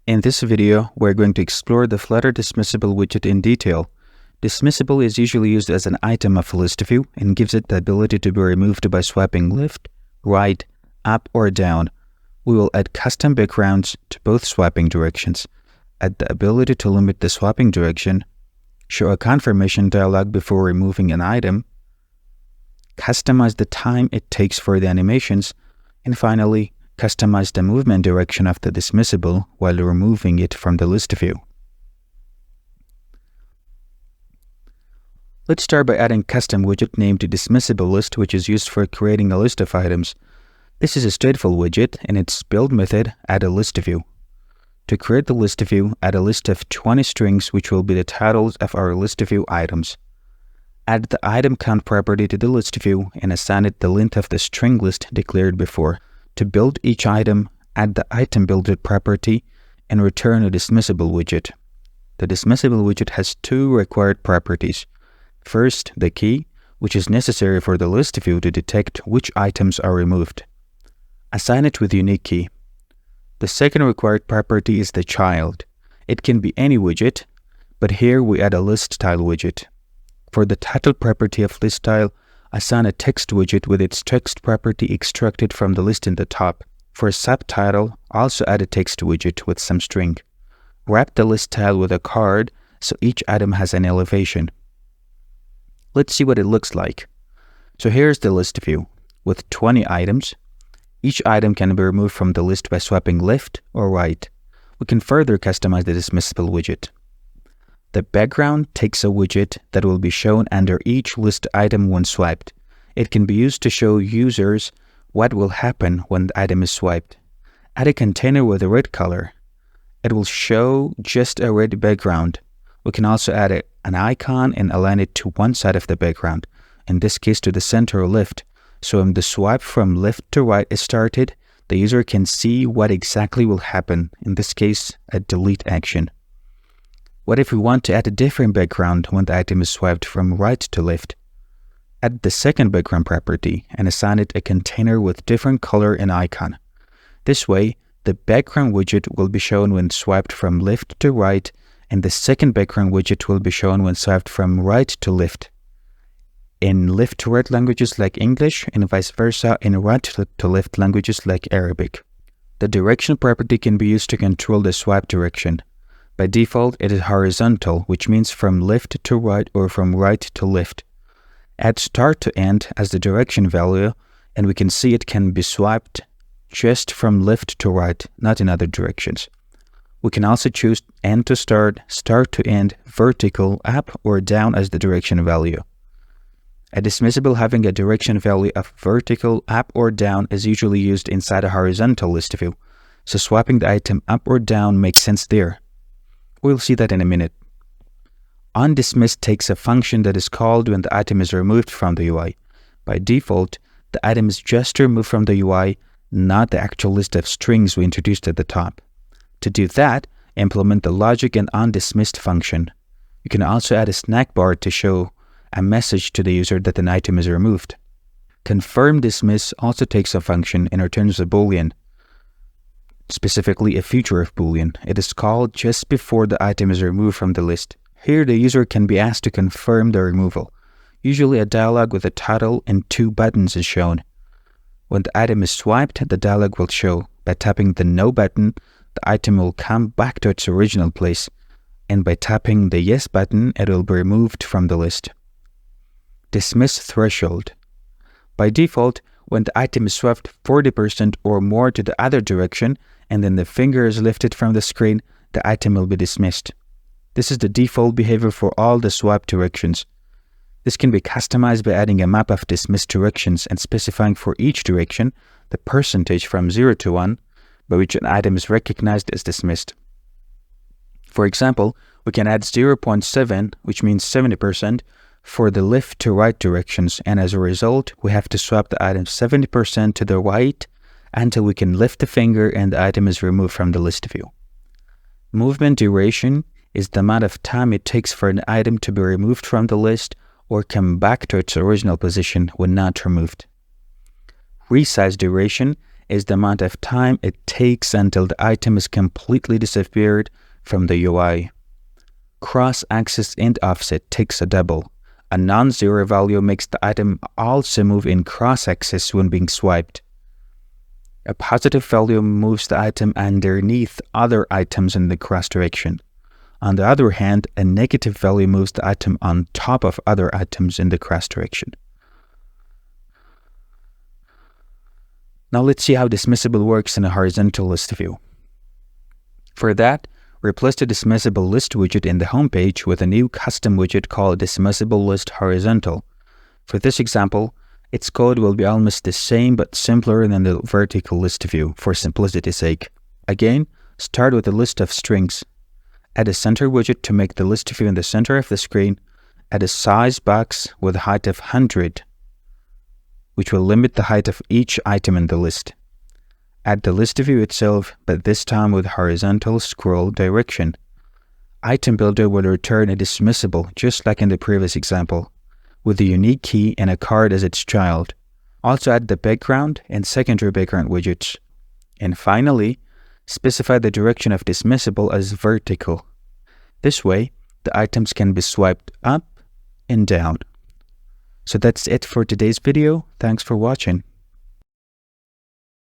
In this video, we're going to explore the Flutter Dismissible widget in detail. Dismissible is usually used as an item of a list view and gives it the ability to be removed by swiping left, right, up, or down. We will add custom backgrounds to both swiping directions, add the ability to limit the swiping direction, show a confirmation dialog before removing an item, customize the time it takes for the animations, and finally, customize the movement direction of the dismissible while removing it from the list view. Let's start by adding a custom widget named Dismissible List, which is used for creating a list of items. This is a stateful widget, and its build method add a list view. To create the list view, add a list of 20 strings, which will be the titles of our list view items. Add the item count property to the list view and assign it the length of the string list declared before. To build each item, add the item builder property and return a dismissible widget. The dismissible widget has two required properties. First, the key, which is necessary for the list view to detect which items are removed. Assign it with unique key. The second required property is the child. It can be any widget, but here we add a list style widget. For the title property of list style, assign a text widget with its text property extracted from the list in the top. For a subtitle, also add a text widget with some string. Wrap the list style with a card so each item has an elevation. Let's see what it looks like. So here's the list view with 20 items. Each item can be removed from the list by swiping left or right. We can further customize the dismissible widget. The background takes a widget that will be shown under each list item when swiped. It can be used to show users what will happen when the item is swiped. Add a container with a red color. It will show just a red background. We can also add an icon and align it to one side of the background, in this case to the center or left. So when the swipe from left to right is started, the user can see what exactly will happen, in this case, a delete action. What if we want to add a different background when the item is swiped from right to left? Add the second background property and assign it a container with different color and icon. This way, the background widget will be shown when swiped from left to right, and the second background widget will be shown when swiped from right to left. In left to right languages like English, and vice versa in right to left languages like Arabic. The direction property can be used to control the swipe direction. By default, it is horizontal, which means from left to right or from right to left. Add start to end as the direction value, and we can see it can be swiped just from left to right, not in other directions. We can also choose end to start to end, vertical, up or down as the direction value. A dismissible having a direction value of vertical, up or down is usually used inside a horizontal list view, so swapping the item up or down makes sense there. We'll see that in a minute. onDismissed takes a function that is called when the item is removed from the UI. By default, the item is just removed from the UI, not the actual list of strings we introduced at the top. To do that, implement the logic and onDismissed function. You can also add a snack bar to show a message to the user that an item is removed. confirmDismiss also takes a function and returns a boolean, specifically a feature of boolean. It is called just before the item is removed from the list. Here the user can be asked to confirm the removal. Usually a dialog with a title and two buttons is shown. When the item is swiped, the dialog will show. By tapping the No button, the item will come back to its original place, and by tapping the Yes button, it will be removed from the list. dismissThreshold. By default, when the item is swiped 40% or more to the other direction, and then the finger is lifted from the screen, the item will be dismissed. This is the default behavior for all the swipe directions. This can be customized by adding a map of dismissed directions and specifying for each direction the percentage from 0 to 1 by which an item is recognized as dismissed. For example, we can add 0.7, which means 70%, for the left to right directions, and as a result, we have to swap the item 70% to the right until we can lift the finger and the item is removed from the list view. Movement duration is the amount of time it takes for an item to be removed from the list or come back to its original position when not removed. ResizeDuration is the amount of time it takes until the item is completely disappeared from the UI. CrossAxisEndOffset takes a double. A non-zero value makes the item also move in cross-axis when being swiped. A positive value moves the item underneath other items in the cross direction. On the other hand, a negative value moves the item on top of other items in the cross direction. Now let's see how dismissible works in a horizontal list view. For that, replace the dismissible list widget in the home page with a new custom widget called dismissible list horizontal. For this example, its code will be almost the same but simpler than the vertical list view for simplicity's sake. Again, start with a list of strings. Add a center widget to make the list view in the center of the screen. Add a size box with a height of 100, which will limit the height of each item in the list. Add the list view itself, but this time with horizontal scroll direction. Item Builder will return a dismissible, just like in the previous example, with a unique key and a card as its child. Also add the background and secondary background widgets. And finally, specify the direction of dismissible as vertical. This way, the items can be swiped up and down. So that's it for today's video. Thanks for watching.